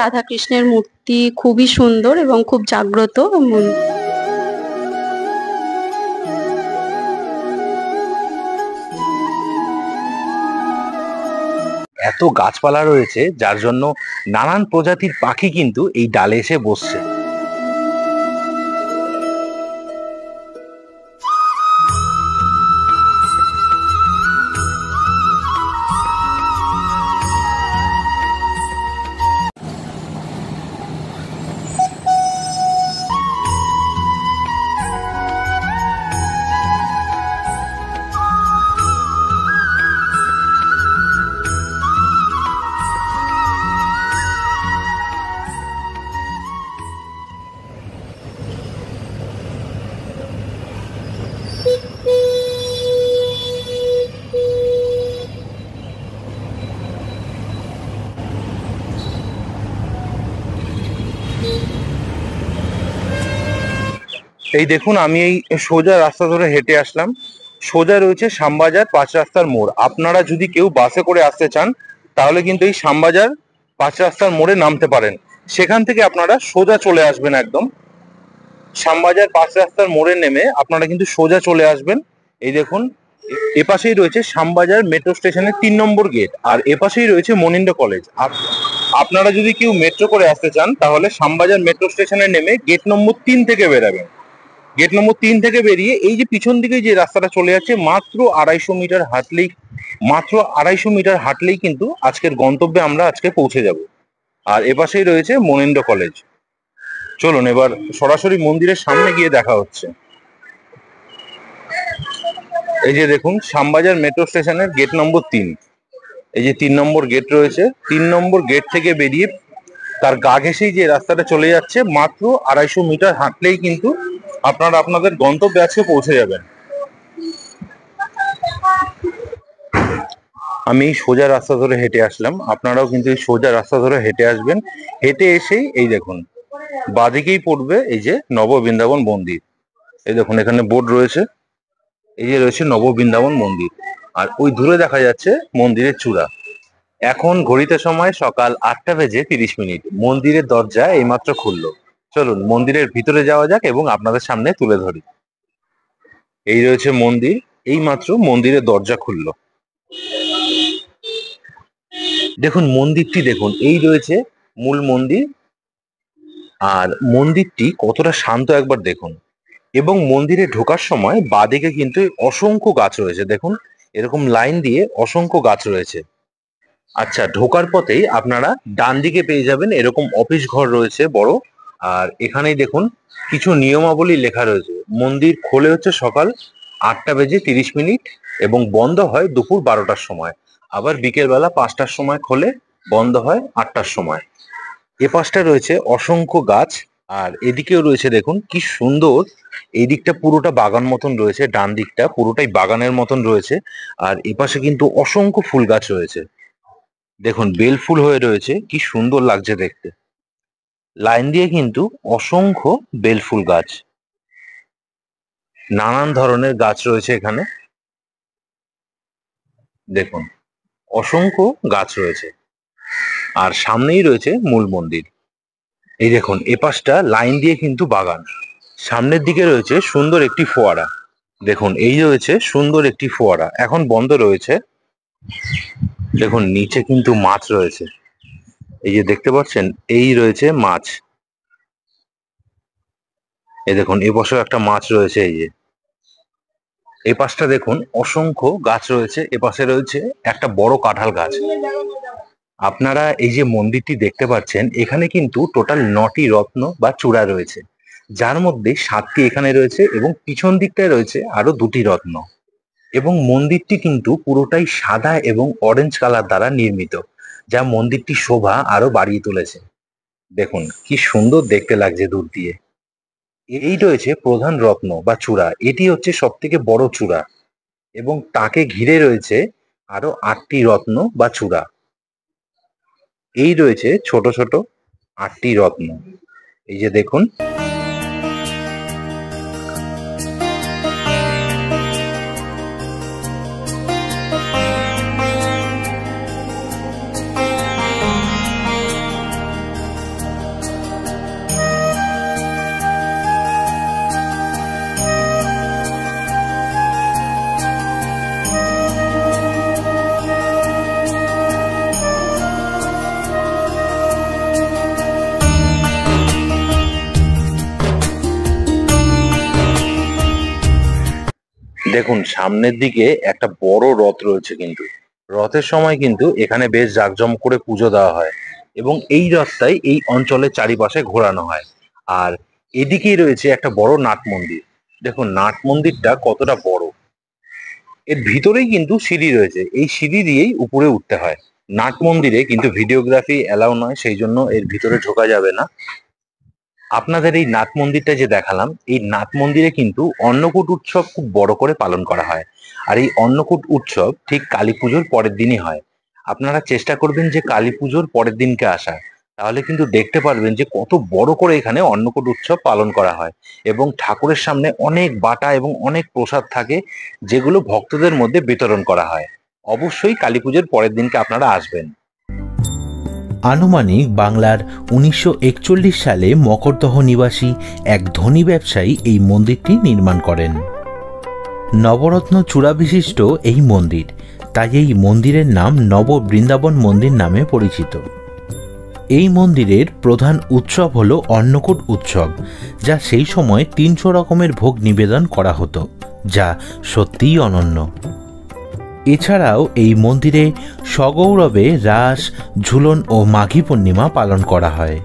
রাধা কৃষ্ণের মূর্তি খুবই সুন্দর এবং খুব জাগ্রত এত গাছপালা রয়েছে যার জন্য নানান প্রজাতির পাখি কিন্তু এই ডালে এসে বসছে। এই দেখুন, আমি এই সোজা রাস্তা ধরে হেঁটে আসলাম। সোজা রয়েছে শ্যামবাজার 5 রাস্তার মোড়। আপনারা যদি কেউ বাসে করে আসতে চান তাহলে কিন্তু এই শ্যামবাজার 5 রাস্তার মোড়ে নামতে পারেন। সেখান থেকে আপনারা সোজা চলে আসবেন, একদম শ্যামবাজার 5 রাস্তার মোড়ে নেমে আপনারা কিন্তু সোজা চলে আসবেন। এই দেখুন, এপাশেই রয়েছে শ্যামবাজার মেট্রো স্টেশনের 3 নম্বর গেট, আর এপাশেই রয়েছে মনিন্দ্র কলেজ। আপনারা যদি কেউ মেট্রো করে আসতে চান তাহলে শ্যামবাজার মেট্রো স্টেশনে নেমে গেট নম্বর 3 থেকে বেরাবেন। গেট নম্বর 3 থেকে বেরিয়ে এই যে পিছন দিকে যে রাস্তাটা চলে যাচ্ছে, মাত্র 250 মিটার হাঁটলেই কিন্তু আজকের গন্তব্যে আমরা আজকে পৌঁছে যাব। আর এপাশেই রয়েছে মনিন্দ্র কলেজ। চলুন এবার সরাসরি মন্দিরের সামনে গিয়ে দেখা হচ্ছে। এই যে দেখুন, শ্যামবাজার মেট্রো স্টেশনের গেট নম্বর 3, এই যে 3 নম্বর গেট রয়েছে। 3 নম্বর গেট থেকে বেরিয়ে তার গা ঘেঁষেই যে রাস্তাটা চলে যাচ্ছে, মাত্র 250 মিটার হাঁটলেই কিন্তু আপনারা আপনাদের গন্তব্যে আজকে পৌঁছে যাবেন। আমি সোজা রাস্তা ধরে হেঁটে আসলাম, আপনারাও কিন্তু এই সোজা রাস্তা ধরে হেঁটে আসবেন। হেঁটে এসেই এই দেখুন বাঁদিকেই পড়বে এই যে নববৃন্দাবন মন্দির। এই দেখুন এখানে বোর্ড রয়েছে, এই যে রয়েছে নববৃন্দাবন মন্দির। আর ওই দূরে দেখা যাচ্ছে মন্দিরের চূড়া। এখন ঘড়িতে সময় সকাল 8:30। মন্দিরের দরজা এইমাত্র খুললো। চলুন মন্দিরের ভিতরে যাওয়া যাক এবং আপনাদের সামনে তুলে ধরি। এই রয়েছে মন্দির, এইমাত্র মন্দিরের দরজা খুললো। দেখুন মন্দিরটি দেখুন, এই রয়েছে মূল মন্দির। আর মন্দিরটি কতটা শান্ত একবার দেখুন। এবং মন্দিরে ঢোকার সময় বাঁদিকে কিন্তু অসংখ্য গাছ রয়েছে। দেখুন এরকম লাইন দিয়ে অসংখ্য গাছ রয়েছে। আচ্ছা, ঢোকার পথেই আপনারা ডান দিকে পেয়ে যাবেন এরকম অফিস ঘর রয়েছে বড়। আর এখানেই দেখুন কিছু নিয়মাবলী লেখা রয়েছে। মন্দির খোলে হচ্ছে সকাল 8:30 এবং বন্ধ হয় দুপুর 12টার সময়। আবার বিকেলবেলা 5টার সময় খোলে, বন্ধ হয় 8টার সময়। এ পাশটা রয়েছে অসংখ্য গাছ, আর এদিকেও রয়েছে দেখুন কি সুন্দর। এই দিকটা পুরোটা বাগান মতন রয়েছে, ডান দিকটা পুরোটাই বাগানের মতন রয়েছে। আর এপাশে কিন্তু অসংখ্য ফুল গাছ রয়েছে। দেখুন বেল ফুল হয়ে রয়েছে, কি সুন্দর লাগছে দেখতে। লাইন দিয়ে কিন্তু অসংখ্য বেল ফুল গাছ, নানান ধরনের গাছ রয়েছে এখানে। দেখুন অসংখ্য গাছ রয়েছে, আর সামনেই রয়েছে মূল মন্দির। এই দেখুন এপাশটা লাইন দিয়ে কিন্তু বাগান। সামনের দিকে রয়েছে সুন্দর একটি ফোয়ারা। দেখুন এই রয়েছে সুন্দর একটি ফোয়ারা, এখন বন্ধ রয়েছে। দেখুন নিচে কিন্তু মাছ রয়েছে, এই যে দেখতে পাচ্ছেন, এই রয়েছে মাছ। এই দেখুন এ বছর একটা মাছ রয়েছে। এই যে এই পাশটা দেখুন অসংখ্য গাছ রয়েছে। এ পাশে রয়েছে একটা বড় কাঁঠাল গাছ। আপনারা এই যে মন্দিরটি দেখতে পাচ্ছেন, এখানে কিন্তু টোটাল 9টি রত্ন বা চূড়া রয়েছে, যার মধ্যে 7টি এখানে রয়েছে এবং পিছন দিকটায় রয়েছে আরো 2টি রত্ন। এবং মন্দিরটি কিন্তু পুরোটাই সাদা এবং অরেঞ্জ কালার দ্বারা নির্মিত, যা মন্দিরটি শোভা আরো বাড়িয়ে তুলেছে। দেখুন কি সুন্দর দেখতে লাগছে দূর দিয়ে। এই রয়েছে প্রধান রত্ন বা চূড়া, এটি হচ্ছে সব থেকে বড় চূড়া এবং তাকে ঘিরে রয়েছে আরো 8টি রত্ন বা চূড়া। এই রয়েছে ছোট ছোট 8টি রত্ন। এই যে দেখুন দেখুন সামনের দিকে একটা বড় রথ রয়েছে, কিন্তু রথের সময় কিন্তু এখানে বেশ জাঁকজমক করে পুজো দেওয়া হয় এবং এই রথটাই এই অঞ্চলের চারিপাশে ঘোরানো হয়। আর এদিকেই রয়েছে একটা বড় নাট মন্দির। দেখুন নাট মন্দিরটা কতটা বড়, এর ভিতরেই কিন্তু সিঁড়ি রয়েছে, এই সিঁড়ি দিয়েই উপরে উঠতে হয়। নাট মন্দিরে কিন্তু ভিডিওগ্রাফি এলাও নয়, সেই জন্য এর ভিতরে ঢোকা যাবে না। আপনাদের এই নাট মন্দিরটা যে দেখালাম, এই নাট মন্দিরে কিন্তু অন্নকূট উৎসব খুব বড় করে পালন করা হয়। আর এই অন্নকূট উৎসব ঠিক কালী পুজোর পরের দিনই হয়। আপনারা চেষ্টা করবেন যে কালী পুজোর পরের দিনকে আসা, তাহলে কিন্তু দেখতে পারবেন যে কত বড় করে এখানে অন্নকূট উৎসব পালন করা হয় এবং ঠাকুরের সামনে অনেক বাটা এবং অনেক প্রসাদ থাকে, যেগুলো ভক্তদের মধ্যে বিতরণ করা হয়। অবশ্যই কালী পুজোর পরের দিনকে আপনারা আসবেন। আনুমানিক বাংলার 1941 সালে মকরদহ নিবাসী এক ধনী ব্যবসায়ী এই মন্দিরটি নির্মাণ করেন। নবরত্ন চূড়া বিশিষ্ট এই মন্দির, তাই এই মন্দিরের নাম নব বৃন্দাবন মন্দির নামে পরিচিত। এই মন্দিরের প্রধান উৎসব হল অন্নকূট উৎসব, যা সেই সময় 300 রকমের ভোগ নিবেদন করা হতো, যা সত্যিই অনন্য। এছাড়াও এই মন্দিরে সগৌরবে রাস, ঝুলন ও মাঘী পূর্ণিমা পালন করা হয়।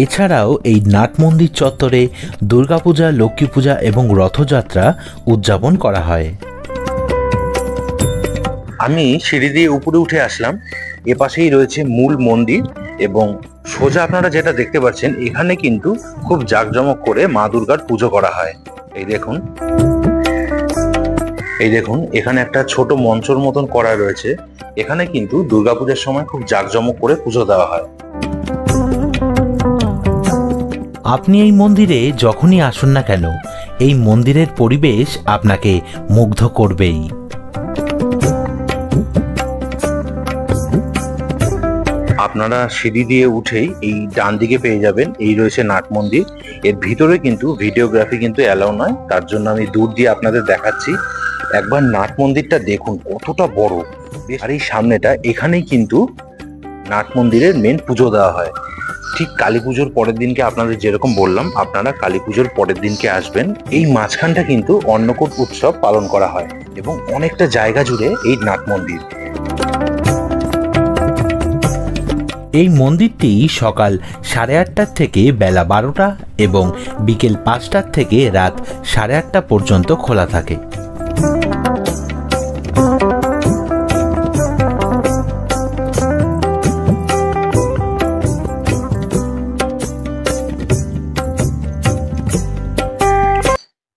এছাড়াও এই নাট মন্দির চত্বরে দুর্গাপূজা, লক্ষ্মী পূজা এবং রথযাত্রা উদযাপন করা হয়। আমি সিঁড়ি দিয়ে উপরে উঠে আসলাম, এপাশেই রয়েছে মূল মন্দির এবং সোজা আপনারা যেটা দেখতে পাচ্ছেন, এখানে কিন্তু খুব জাঁকজমক করে মা দুর্গার পুজো করা হয়। এই দেখুন, এই দেখুন এখানে একটা ছোট মঞ্চর মতন করা রয়েছে, এখানে কিন্তু দুর্গাপূজার সময় খুব জাঁকজমক করে পুজো দেওয়া হয়। আপনি এই মন্দিরে যখনই আসুন না কেন, এই মন্দিরের পরিবেশ আপনাকে মুগ্ধ করবেই। আপনারা সিঁড়ি দিয়ে উঠেই এই ডান দিকে পেয়ে যাবেন, এই রয়েছে নাট মন্দির। এর ভিতরে কিন্তু ভিডিওগ্রাফি কিন্তু অ্যালাউ নয়, তার জন্য আমি দূর দিয়ে আপনাদের দেখাচ্ছি। একবার নাট মন্দিরটা দেখুন কতটা বড়, আর এই সামনেটা, এখানেই কিন্তু নাট মন্দিরের মেন পুজো দেওয়া হয়। ঠিক কালী পুজোর পরের দিনকে আপনাদের যেরকম বললাম, আপনারা কালী পুজোর পরের দিনকে আসবেন। এই মাঝখানটা কিন্তু অন্নকূট উৎসব পালন করা হয় এবং অনেকটা জায়গা জুড়ে এই নাট মন্দির। এই মন্দিরটি সকাল 8:30 থেকে বেলা 12টা এবং বিকেল 5টার থেকে রাত 8:30 পর্যন্ত খোলা থাকে।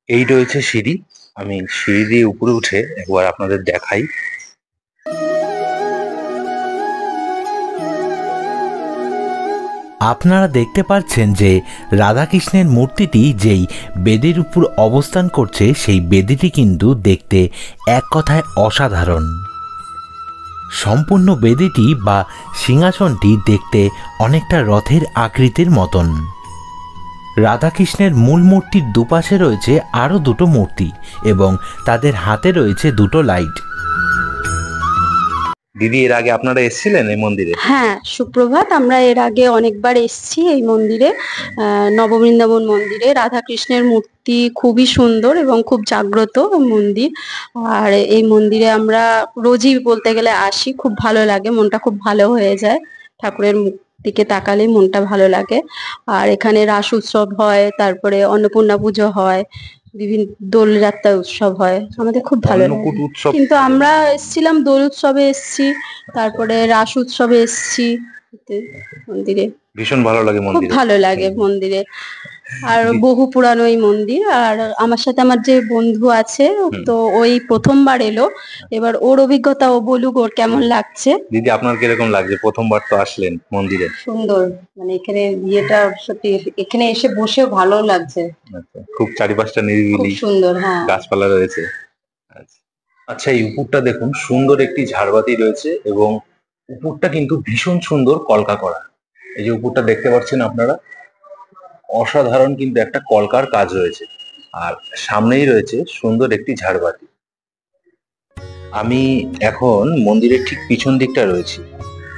এই রয়েছে সিঁড়ি, আমি সিঁড়ি দিয়ে উপরে উঠে একবার আপনাদের দেখাই। আপনারা দেখতে পাচ্ছেন যে রাধাকৃষ্ণের মূর্তিটি যেই বেদির উপর অবস্থান করছে, সেই বেদিটি কিন্তু দেখতে এক কথায় অসাধারণ। সম্পূর্ণ বেদিটি বা সিংহাসনটি দেখতে অনেকটা রথের আকৃতির মতন। রাধাকৃষ্ণের মূল মূর্তির দুপাশে রয়েছে আরও দুটো মূর্তি এবং তাদের হাতে রয়েছে দুটো লাইট। দিদি, এর আগে আপনারা এসেছিলেন এই মন্দিরে? হ্যাঁ, সুপ্রভাত। আমরা এর আগে অনেকবার এসেছি এই মন্দিরে, নববৃন্দাবন মন্দিরে। রাধাকৃষ্ণের মূর্তি খুবই সুন্দর এবং খুব জাগ্রত মন্দির। আর এই মন্দিরে আমরা রোজই বলতে গেলে আসি, খুব ভালো লাগে, মনটা খুব ভালো হয়ে যায়। ঠাকুরের মুখ দিকে তাকালে মনটা ভালো লাগে। আর এখানে রাস উৎসব হয়, তারপরে অন্নপূর্ণা পুজো হয়, বিভিন্ন দোলযাত্রা উৎসব হয়, আমাদের খুব ভালো লাগে। অন্নকূট উৎসব কিন্তু আমরা এসেছিলাম দোল উৎসবে এসেছি, তারপরে রাস উৎসবে এসেছি মন্দিরে। ভীষণ ভালো লাগে খুব মন্দিরে। ভালো লাগে মন্দিরে। আর বহু পুরানো এই মন্দির। আর আমার সাথে আমার যে বন্ধু আছে, তো ওই প্রথমবার এলো, এবার ওর অভিজ্ঞতা ও বলুক ওর কেমন লাগছে। দিদি, আপনার কিরকম লাগছে? প্রথমবার তো আসলেন মন্দিরে। সুন্দর, মানে এখানে বিয়েটা সত্যি, এখানে এসে বসেও ভালো লাগছে। আচ্ছা, খুব চারিপাশটা খুব নিরিবিলি, সুন্দর, হ্যাঁ। গাছপালা রয়েছে। আচ্ছা, আচ্ছা, এই উপরটা দেখুন, সুন্দর একটি ঝাড়বাতি রয়েছে এবং উপরটা কিন্তু ভীষণ সুন্দর কলকা করা। এই যে উপরটা দেখতে পাচ্ছেন আপনারা, অসাধারণ কিন্তু একটা কলকার কাজ রয়েছে। আর সামনেই রয়েছে সুন্দর একটি ঝাড়বাতি। আমি এখন মন্দিরের ঠিক পিছন দিকটা রয়েছি,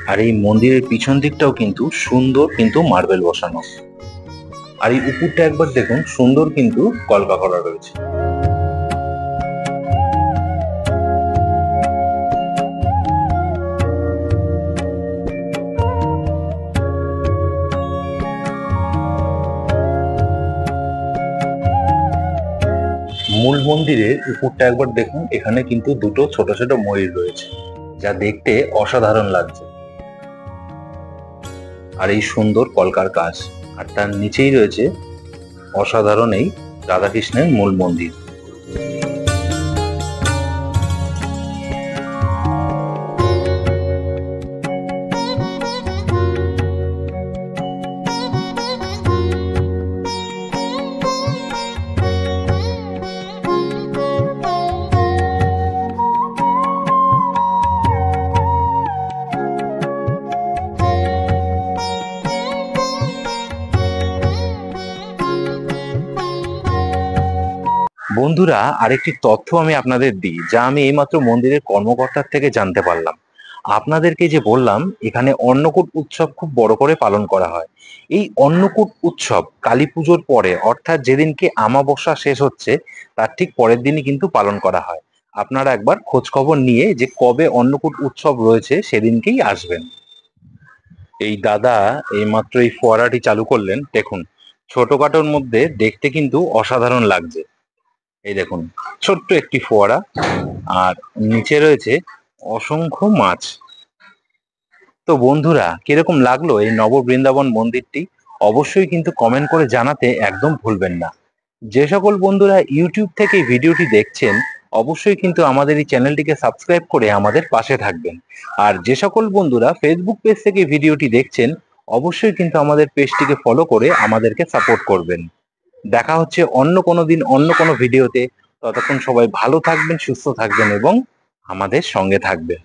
আর এই মন্দিরের পিছন দিকটাও কিন্তু সুন্দর, কিন্তু মার্বেল বসানো। আর এই উপরটা একবার দেখুন, সুন্দর কিন্তু কলকা করা রয়েছে। মূল মন্দিরের উপরটা একবার দেখুন, এখানে কিন্তু দুটো ছোট ছোট ময়ূর রয়েছে, যা দেখতে অসাধারণ লাগছে। আর এই সুন্দর কলকার কাজ, আর তার নিচেই রয়েছে অসাধারণ এই রাধাকৃষ্ণের মূল মন্দির। বন্ধুরা, আরেকটি তথ্য আমি আপনাদের দিই, যা আমি এইমাত্র মন্দিরের কর্মকর্তার থেকে জানতে পারলাম। আপনাদেরকে যে বললাম এখানে অন্নকূট উৎসব খুব বড় করে পালন করা হয়। এই অন্নকূট উৎসব কালী পুজোর পরে, অর্থাৎ যেদিনকে আমাবস্যা শেষ হচ্ছে তার ঠিক পরের দিনই কিন্তু পালন করা হয়। আপনারা একবার খোঁজ খবর নিয়ে যে কবে অন্নকূট উৎসব রয়েছে সেদিনকেই আসবেন। এই দাদা এইমাত্র এই ফোয়ারাটি চালু করলেন, দেখুন ছোটখাটোর মধ্যে দেখতে কিন্তু অসাধারণ লাগছে। এই দেখুন ছোট্ট একটি ফোয়ারা, আর নিচে রয়েছে অসংখ্য মাছ। তো বন্ধুরা, কিরকম লাগলো এই নববৃন্দাবন মন্দিরটি? অবশ্যই কিন্তু কমেন্ট করে জানাতে একদম ভুলবেন না। যে সকল বন্ধুরা ইউটিউব থেকে এই ভিডিওটি দেখছেন, অবশ্যই কিন্তু আমাদের এই চ্যানেলটিকে সাবস্ক্রাইব করে আমাদের পাশে থাকবেন। আর যে সকল বন্ধুরা ফেসবুক পেজ থেকে ভিডিওটি দেখছেন, অবশ্যই কিন্তু আমাদের পেজটিকে ফলো করে আমাদেরকে সাপোর্ট করবেন। দেখা হচ্ছে অন্য কোনো দিন অন্য কোনো ভিডিওতে। ততক্ষণ সবাই ভালো থাকবেন, সুস্থ থাকবেন এবং আমাদের সঙ্গে থাকবেন।